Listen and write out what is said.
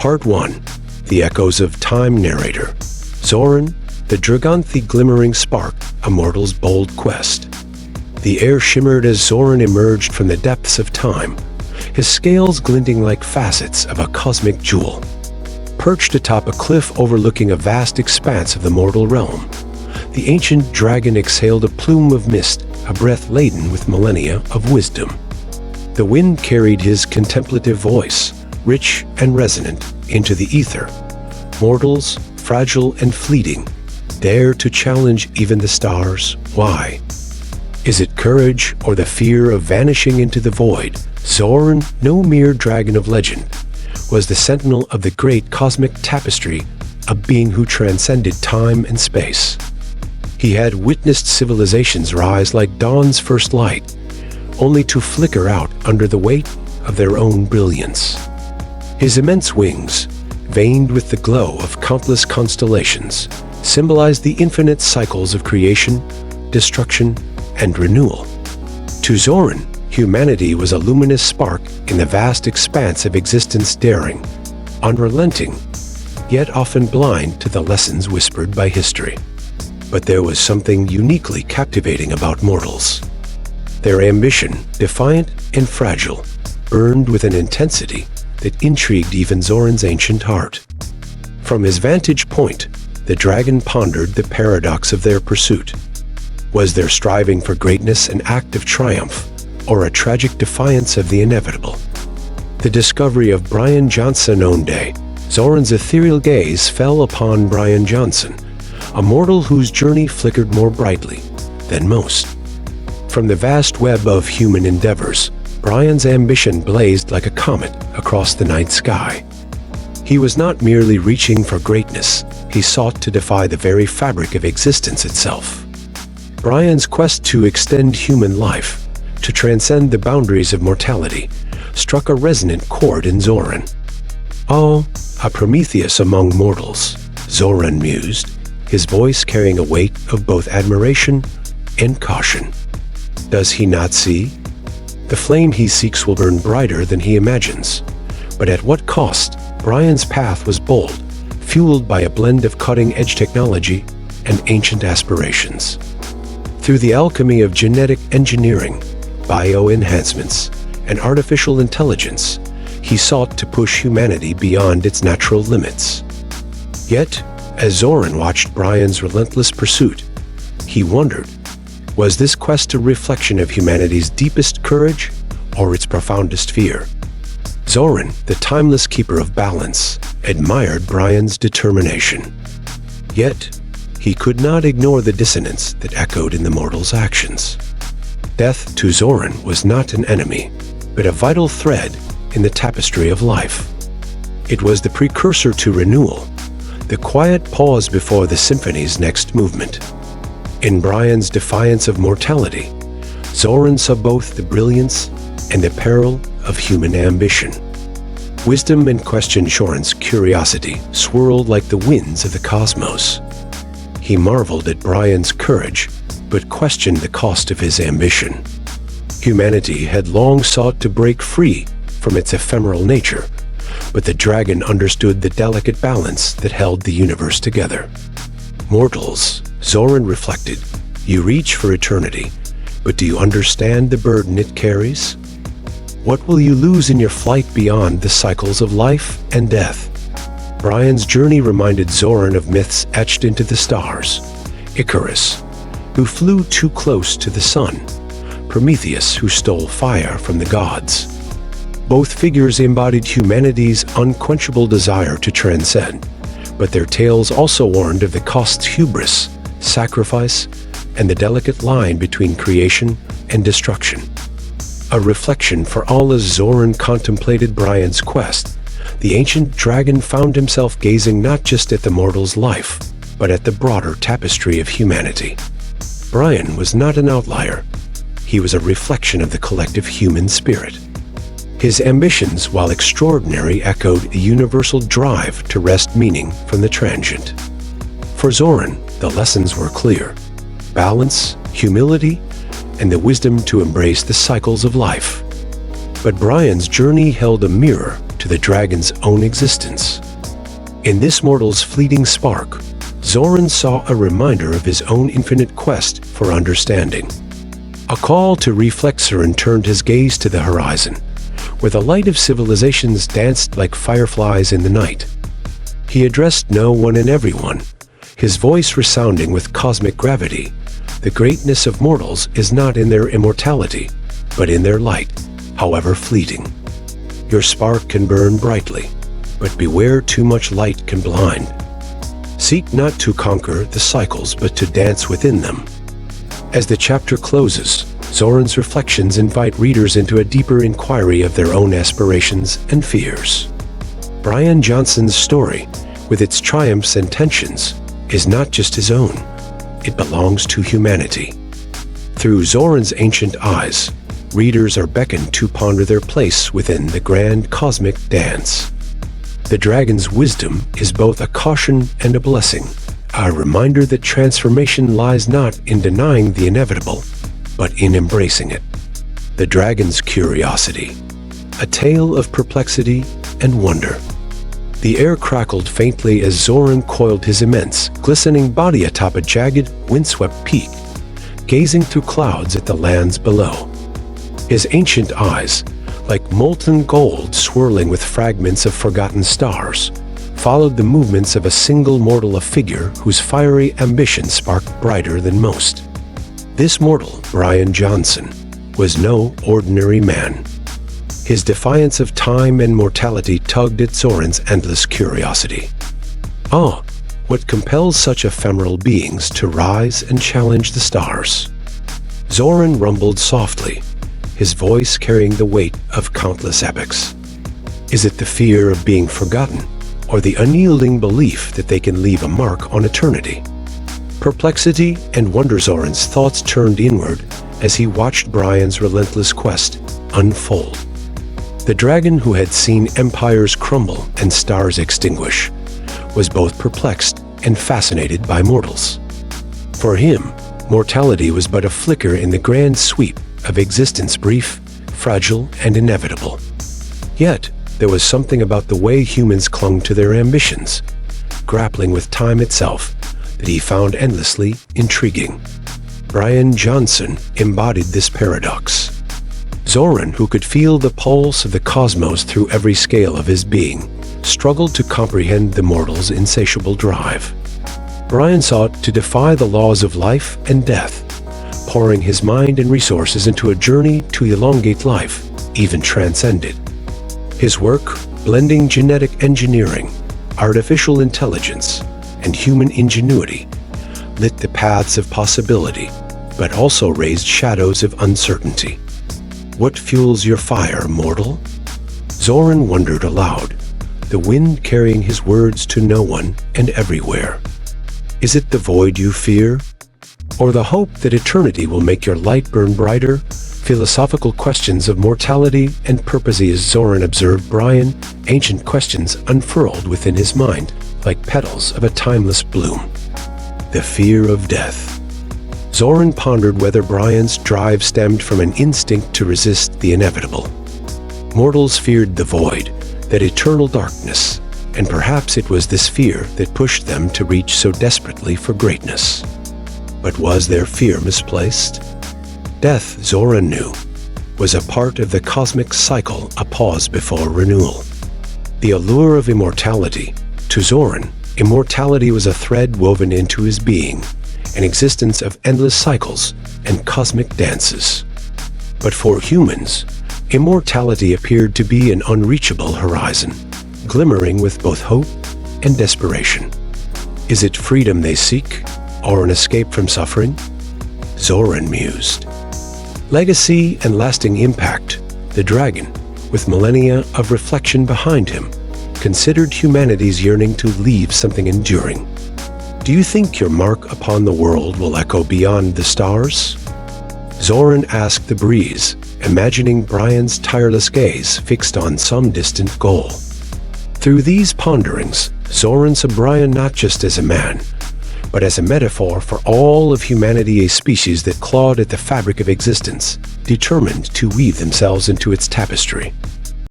Part 1. The Echoes of Time Narrator. Zoran, the Dragonthi glimmering spark, a mortal's bold quest. The air shimmered as Zoran emerged from the depths of time, his scales glinting like facets of a cosmic jewel. Perched atop a cliff overlooking a vast expanse of the mortal realm, the ancient dragon exhaled a plume of mist, a breath laden with millennia of wisdom. The wind carried his contemplative voice, rich and resonant, into the ether. Mortals, fragile and fleeting, dare to challenge even the stars. Why? Is it courage or the fear of vanishing into the void? Zoran, no mere dragon of legend, was the sentinel of the great cosmic tapestry, a being who transcended time and space. He had witnessed civilizations rise like dawn's first light, only to flicker out under the weight of their own brilliance. His immense wings, veined with the glow of countless constellations, symbolized the infinite cycles of creation, destruction, and renewal. To Zoran, humanity was a luminous spark in the vast expanse of existence, daring, unrelenting, yet often blind to the lessons whispered by history. But there was something uniquely captivating about mortals. Their ambition, defiant and fragile, burned with an intensity that intrigued even Zoran's ancient heart. From his vantage point, the dragon pondered the paradox of their pursuit. Was their striving for greatness an act of triumph, or a tragic defiance of the inevitable? The discovery of Bryan Johnson own day, Zoran's ethereal gaze fell upon Bryan Johnson, a mortal whose journey flickered more brightly than most. From the vast web of human endeavors, Bryan's ambition blazed like a comet across the night sky. He was not merely reaching for greatness, he sought to defy the very fabric of existence itself. Bryan's quest to extend human life, to transcend the boundaries of mortality, struck a resonant chord in Zoran. "Oh, a Prometheus among mortals," Zoran mused, his voice carrying a weight of both admiration and caution. Does he not see? The flame he seeks will burn brighter than he imagines. But at what cost? Bryan's path was bold, fueled by a blend of cutting-edge technology and ancient aspirations. Through the alchemy of genetic engineering, bio-enhancements, and artificial intelligence, he sought to push humanity beyond its natural limits. Yet, as Zoran watched Bryan's relentless pursuit, he wondered, was this quest a reflection of humanity's deepest courage or its profoundest fear? Zoran, the timeless keeper of balance, admired Bryan's determination. Yet, he could not ignore the dissonance that echoed in the mortal's actions. Death to Zoran was not an enemy, but a vital thread in the tapestry of life. It was the precursor to renewal, the quiet pause before the symphony's next movement. In Bryan's defiance of mortality, Zoran saw both the brilliance and the peril of human ambition. Wisdom and question Zoran's curiosity swirled like the winds of the cosmos. He marveled at Bryan's courage, but questioned the cost of his ambition. Humanity had long sought to break free from its ephemeral nature, but the dragon understood the delicate balance that held the universe together. Mortals, Zoran reflected, you reach for eternity, but do you understand the burden it carries? What will you lose in your flight beyond the cycles of life and death? Bryan's journey reminded Zoran of myths etched into the stars. Icarus, who flew too close to the sun. Prometheus, who stole fire from the gods. Both figures embodied humanity's unquenchable desire to transcend, but their tales also warned of the cost's hubris, sacrifice, and the delicate line between creation and destruction. A reflection for all as Zoran contemplated Bryan's quest, the ancient dragon found himself gazing not just at the mortal's life, but at the broader tapestry of humanity. Bryan was not an outlier. He was a reflection of the collective human spirit. His ambitions, while extraordinary, echoed a universal drive to wrest meaning from the transient. For Zoran, the lessons were clear: balance, humility, and the wisdom to embrace the cycles of life. But Bryan's journey held a mirror to the dragon's own existence. In this mortal's fleeting spark, Zoran saw a reminder of his own infinite quest for understanding. A call to reflect. Zoran turned his gaze to the horizon, where the light of civilizations danced like fireflies in the night. He addressed no one and everyone, his voice resounding with cosmic gravity. The greatness of mortals is not in their immortality, but in their light, however fleeting. Your spark can burn brightly, but beware, too much light can blind. Seek not to conquer the cycles, but to dance within them. As the chapter closes, Zoran's reflections invite readers into a deeper inquiry of their own aspirations and fears. Bryan Johnson's story, with its triumphs and tensions, is not just his own. It belongs to humanity. Through Zoran's ancient eyes, readers are beckoned to ponder their place within the grand cosmic dance. The dragon's wisdom is both a caution and a blessing, a reminder that transformation lies not in denying the inevitable, but in embracing it. The dragon's curiosity, a tale of perplexity and wonder. The air crackled faintly as Zoran coiled his immense, glistening body atop a jagged, windswept peak, gazing through clouds at the lands below. His ancient eyes, like molten gold swirling with fragments of forgotten stars, followed the movements of a single mortal, a figure whose fiery ambition sparked brighter than most. This mortal, Bryan Johnson, was no ordinary man. His defiance of time and mortality tugged at Zoran's endless curiosity. Ah, what compels such ephemeral beings to rise and challenge the stars? Zoran rumbled softly, his voice carrying the weight of countless epics. Is it the fear of being forgotten, or the unyielding belief that they can leave a mark on eternity? Perplexity and wonder. Zoran's thoughts turned inward as he watched Bryan's relentless quest unfold. The dragon, who had seen empires crumble and stars extinguish, was both perplexed and fascinated by mortals. For him, mortality was but a flicker in the grand sweep of existence, brief, fragile, and inevitable. Yet, there was something about the way humans clung to their ambitions, grappling with time itself, that he found endlessly intriguing. Bryan Johnson embodied this paradox. Zoran, who could feel the pulse of the cosmos through every scale of his being, struggled to comprehend the mortal's insatiable drive. Bryan sought to defy the laws of life and death, pouring his mind and resources into a journey to elongate life, even transcend it. His work, blending genetic engineering, artificial intelligence, and human ingenuity, lit the paths of possibility, but also raised shadows of uncertainty. What fuels your fire, mortal? Zoran wondered aloud, the wind carrying his words to no one and everywhere. Is it the void you fear? Or the hope that eternity will make your light burn brighter? Philosophical questions of mortality and purpose. As Zoran observed Bryan, ancient questions unfurled within his mind like petals of a timeless bloom. The fear of death. Zoran pondered whether Bryan's drive stemmed from an instinct to resist the inevitable. Mortals feared the void, that eternal darkness, and perhaps it was this fear that pushed them to reach so desperately for greatness. But was their fear misplaced? Death, Zoran knew, was a part of the cosmic cycle, a pause before renewal. The allure of immortality. To Zoran, immortality was a thread woven into his being, an existence of endless cycles and cosmic dances. But for humans, immortality appeared to be an unreachable horizon, glimmering with both hope and desperation. Is it freedom they seek, or an escape from suffering? Zoran mused. Legacy and lasting impact. The dragon, with millennia of reflection behind him, considered humanity's yearning to leave something enduring. Do you think your mark upon the world will echo beyond the stars? Zoran asked the breeze, imagining Bryan's tireless gaze fixed on some distant goal. Through these ponderings, Zoran saw Bryan not just as a man, but as a metaphor for all of humanity, a species that clawed at the fabric of existence, determined to weave themselves into its tapestry.